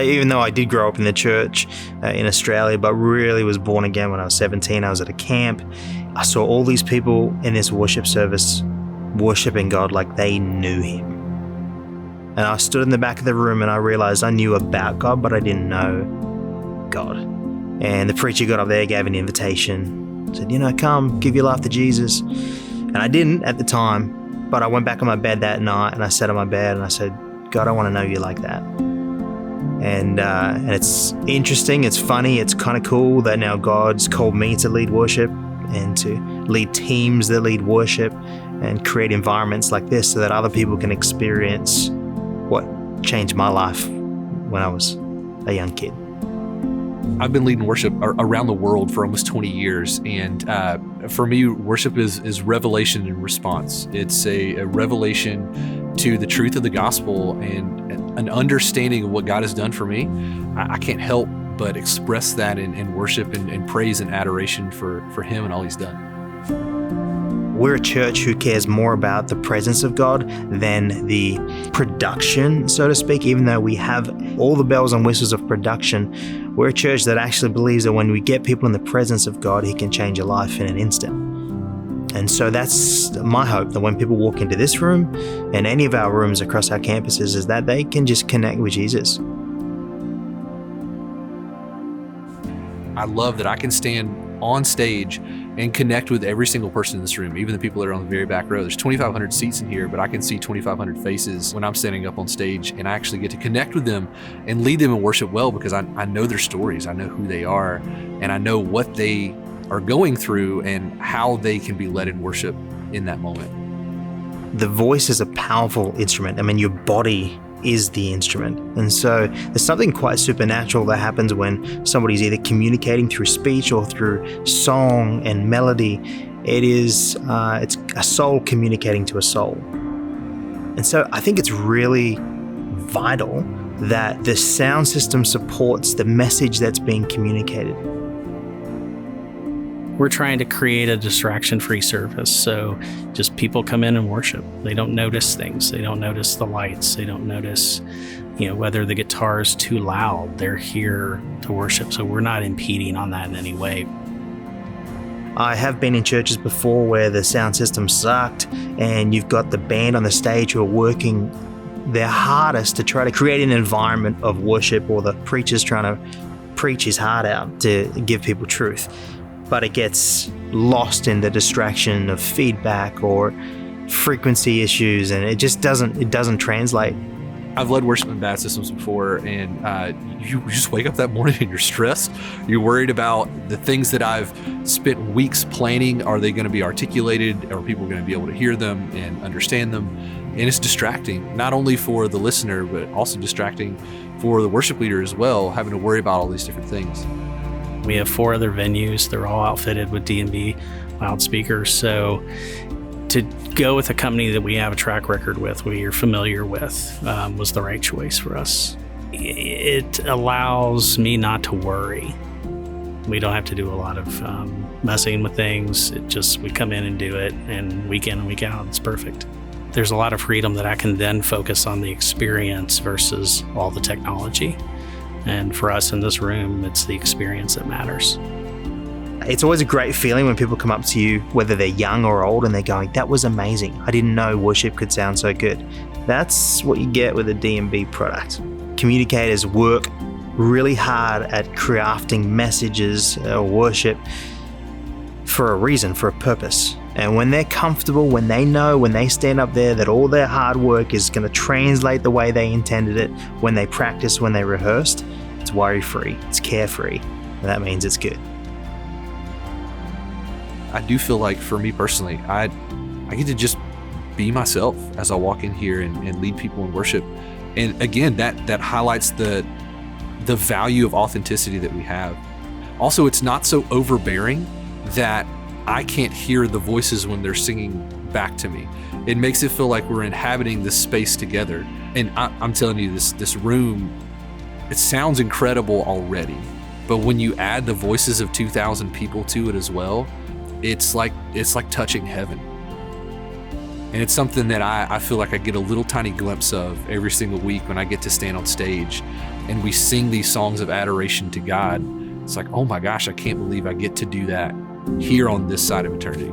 Even though I did grow up in the church in Australia, but really was born again when I was 17. I was at a camp. I saw all these people in this worship service worshiping God like they knew him. And I stood in the back of the room and I realized I knew about God, but I didn't know God. And the preacher got up there, gave an invitation, said, come, give your life to Jesus. And I didn't at the time, but I went back on my bed that night and I sat on my bed and I said, God, I want to know you like that. And it's interesting, it's funny, it's kind of cool that now God's called me to lead worship and to lead teams that lead worship and create environments like this so that other people can experience what changed my life when I was a young kid. I've been leading worship around the world for almost 20 years. And for me, worship is revelation and response. It's a revelation to the truth of the gospel and an understanding of what God has done for me. I can't help but express that in worship and praise and adoration for him and all he's done. We're a church who cares more about the presence of God than the production, so to speak. Even though we have all the bells and whistles of production, we're a church that actually believes that when we get people in the presence of God, he can change a life in an instant. And so that's my hope, that when people walk into this room and any of our rooms across our campuses, is that they can just connect with Jesus. I love that I can stand on stage and connect with every single person in this room, even the people that are on the very back row. There's 2,500 seats in here, but I can see 2,500 faces when I'm standing up on stage, and I actually get to connect with them and lead them in worship well because I know their stories, I know who they are, and I know what they are going through and how they can be led in worship in that moment. The voice is a powerful instrument. I mean, your body is the instrument. And so there's something quite supernatural that happens when somebody's either communicating through speech or through song and melody. It's a soul communicating to a soul. And so I think it's really vital that the sound system supports the message that's being communicated. We're trying to create a distraction-free service, so just people come in and worship. They don't notice things. They don't notice the lights. They don't notice, whether the guitar is too loud. They're here to worship, so we're not impeding on that in any way. I have been in churches before where the sound system sucked, and you've got the band on the stage who are working their hardest to try to create an environment of worship, or the preacher's trying to preach his heart out to give people truth. But it gets lost in the distraction of feedback or frequency issues, and it doesn't translate. I've led worship in bad systems before, and you just wake up that morning and you're stressed. You're worried about the things that I've spent weeks planning. Are they going to be articulated? Are people going to be able to hear them and understand them? And it's distracting, not only for the listener, but also distracting for the worship leader as well, having to worry about all these different things. We have 4 other venues. They're all outfitted with D&B loudspeakers. So to go with a company that we have a track record with, we are familiar with, was the right choice for us. It allows me not to worry. We don't have to do a lot of messing with things. We come in and do it, and week in and week out, it's perfect. There's a lot of freedom that I can then focus on the experience versus all the technology. And for us in this room, it's the experience that matters. It's always a great feeling when people come up to you, whether they're young or old, and they're going, that was amazing. I didn't know worship could sound so good. That's what you get with a D&B product. Communicators work really hard at crafting messages or worship for a reason, for a purpose. And when they're comfortable, when they know, when they stand up there that all their hard work is going to translate the way they intended it, when they practice, when they rehearsed, it's worry-free, it's carefree, and that means it's good. I do feel like, for me personally, I get to just be myself as I walk in here and lead people in worship. And again, that highlights the value of authenticity that we have. Also, it's not so overbearing that I can't hear the voices when they're singing back to me. It makes it feel like we're inhabiting this space together. And I'm telling you, this room, it sounds incredible already. But when you add the voices of 2,000 people to it as well, it's like touching heaven. And it's something that I feel like I get a little tiny glimpse of every single week when I get to stand on stage and we sing these songs of adoration to God. It's like, oh my gosh, I can't believe I get to do that here on this side of eternity.